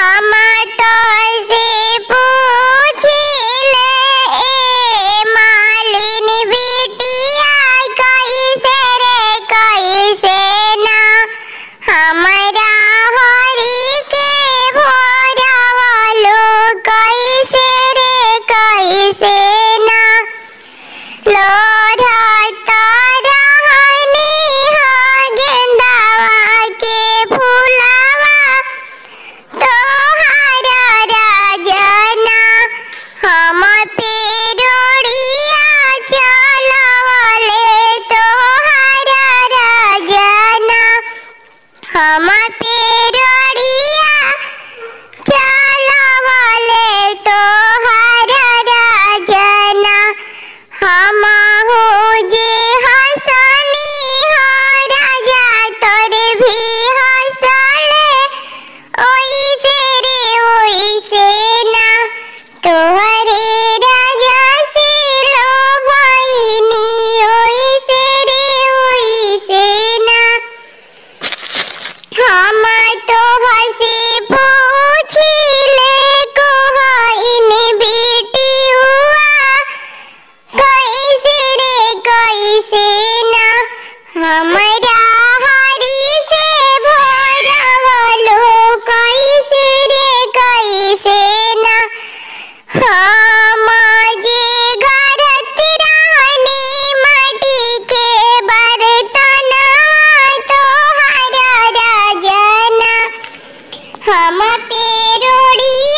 हम तो से पूछिले ए मालिनी बिटिया कैसे रे कैसे ना हमरा हरि के भोरवलो कैसे रे कैसे ना लोढ़त रहनी ह गेंदावा के फूलवा तोहार राजना हम पेरोड़िया चलवले तोहार राजना हम पेरोड़िया चलवले तोहार राजना हम हो जे हसनी हो राजा तोरे भी हसले ओइसे रे ओइसे ना तोहरे राजा से लोभइनी ओइसे रे ओइसे ना हम तो हसे पूछिले कोहइनी बेटियुआ कैसे रे कैसे ना हमरा हरि से भोरवलो कैसे रे कैसे ना हम जे घरत रहनी माटी के बर्तनवा तोहार राजना हम पेरोड़ी